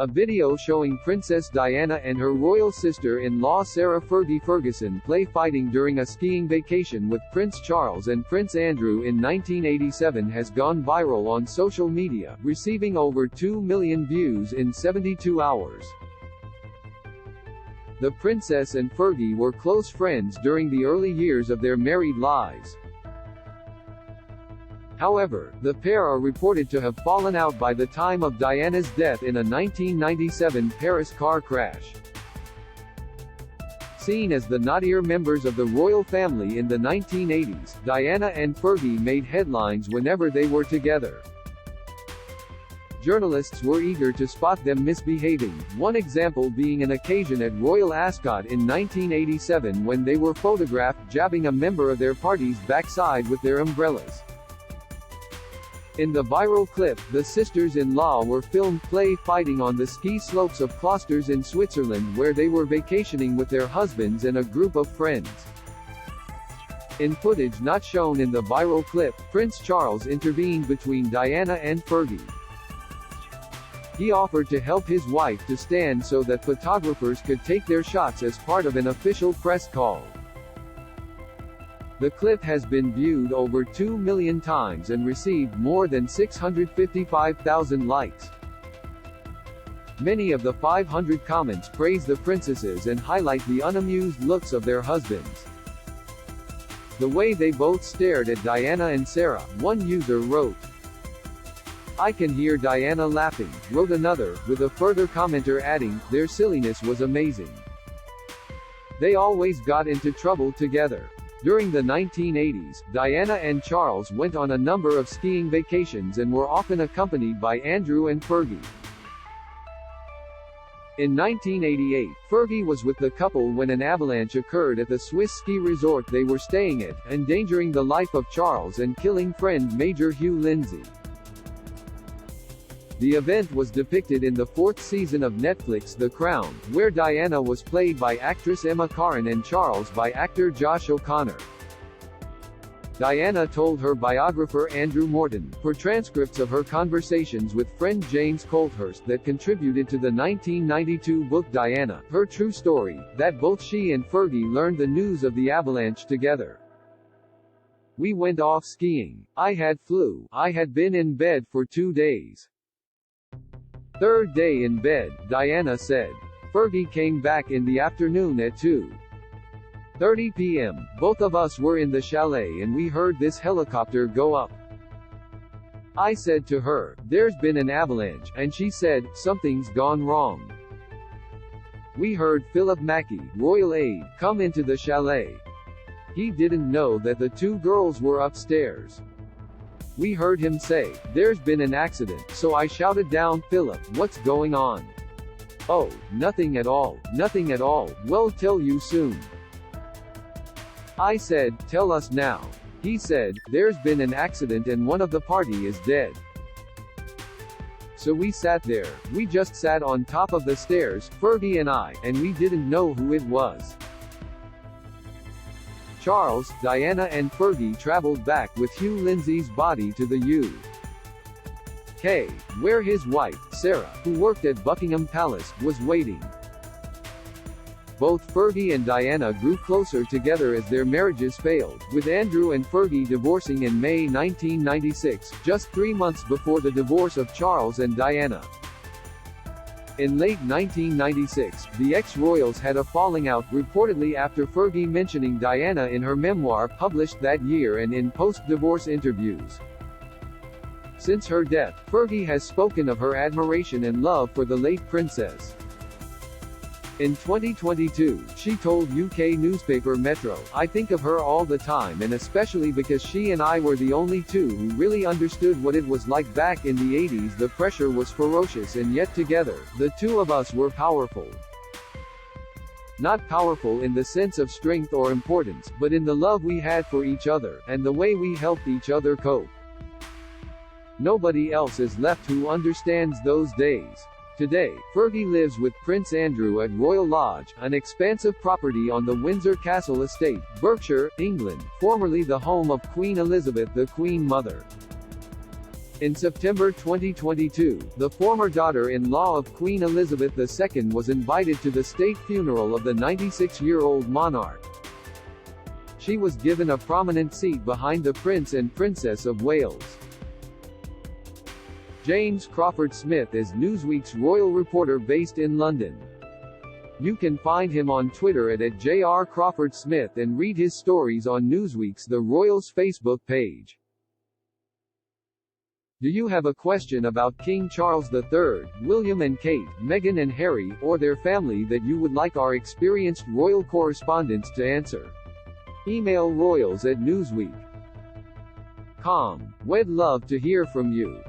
A video showing Princess Diana and her royal sister-in-law Sarah Fergie Ferguson play fighting during a skiing vacation with Prince Charles and Prince Andrew in 1987 has gone viral on social media, receiving over 2 million views in 72 hours. The princess and Fergie were close friends during the early years of their married lives. However, the pair are reported to have fallen out by the time of Diana's death in a 1997 Paris car crash. Seen as the naughtier members of the royal family in the 1980s, Diana and Fergie made headlines whenever they were together. Journalists were eager to spot them misbehaving, one example being an occasion at Royal Ascot in 1987 when they were photographed jabbing a member of their party's backside with their umbrellas. In the viral clip, the sisters-in-law were filmed play fighting on the ski slopes of Klosters in Switzerland where they were vacationing with their husbands and a group of friends. In footage not shown in the viral clip, Prince Charles intervened between Diana and Fergie. He offered to help his wife to stand so that photographers could take their shots as part of an official press call. The clip has been viewed over 2 million times and received more than 655,000 likes. Many of the 500 comments praise the princesses and highlight the unamused looks of their husbands. The way they both stared at Diana and Sarah, one user wrote. "I can hear Diana laughing," wrote another, with a further commenter adding, "Their silliness was amazing. They always got into trouble together." During the 1980s, Diana and Charles went on a number of skiing vacations and were often accompanied by Andrew and Fergie. In 1988, Fergie was with the couple when an avalanche occurred at the Swiss ski resort they were staying at, endangering the life of Charles and killing friend Major Hugh Lindsay. The event was depicted in the 4th season of Netflix The Crown, where Diana was played by actress Emma Corrin and Charles by actor Josh O'Connor. Diana told her biographer Andrew Morton, for transcripts of her conversations with friend James Colthurst that contributed to the 1992 book Diana, Her True Story, that both she and Fergie learned the news of the avalanche together. "We went off skiing. I had flu. I had been in bed for 2 days. Third day in bed," Diana said. Fergie came back in the afternoon at 2:30 p.m. Both of us were in the chalet and we heard this helicopter go up. I said to her, "There's been an avalanche," and she said, "Something's gone wrong." We heard Philip Mackey, royal aide, come into the chalet. He didn't know that the 2 girls were upstairs. We heard him say, "There's been an accident," so I shouted down, "Philip, what's going on?" "Oh, nothing at all, nothing at all, we'll tell you soon." I said, "Tell us now." He said, "There's been an accident and one of the party is dead." So we sat there, we just sat on top of the stairs, Fergie and I, and we didn't know who it was. Charles, Diana and Fergie traveled back with Hugh Lindsay's body to the UK, where his wife, Sarah, who worked at Buckingham Palace, was waiting. Both Fergie and Diana grew closer together as their marriages failed, with Andrew and Fergie divorcing in May 1996, just 3 months before the divorce of Charles and Diana. In late 1996, the ex-royals had a falling out, reportedly after Fergie mentioning Diana in her memoir published that year and in post-divorce interviews. Since her death, Fergie has spoken of her admiration and love for the late princess. In 2022, she told UK newspaper Metro, "I think of her all the time and especially because she and I were the only 2 who really understood what it was like back in the 80s. The pressure was ferocious and yet together, the 2 of us were powerful. Not powerful in the sense of strength or importance, but in the love we had for each other, and the way we helped each other cope. Nobody else is left who understands those days." Today, Fergie lives with Prince Andrew at Royal Lodge, an expansive property on the Windsor Castle estate, Berkshire, England, formerly the home of Queen Elizabeth the Queen Mother. In September 2022, the former daughter-in-law of Queen Elizabeth II was invited to the state funeral of the 96-year-old monarch. She was given a prominent seat behind the Prince and Princess of Wales. James Crawford Smith is Newsweek's royal reporter based in London. You can find him on Twitter at @JrCrawfordSmith and read his stories on Newsweek's The Royals Facebook page. Do you have a question about King Charles III, William and Kate, Meghan and Harry, or their family that you would like our experienced royal correspondents to answer? Email royals@newsweek.com. We'd love to hear from you.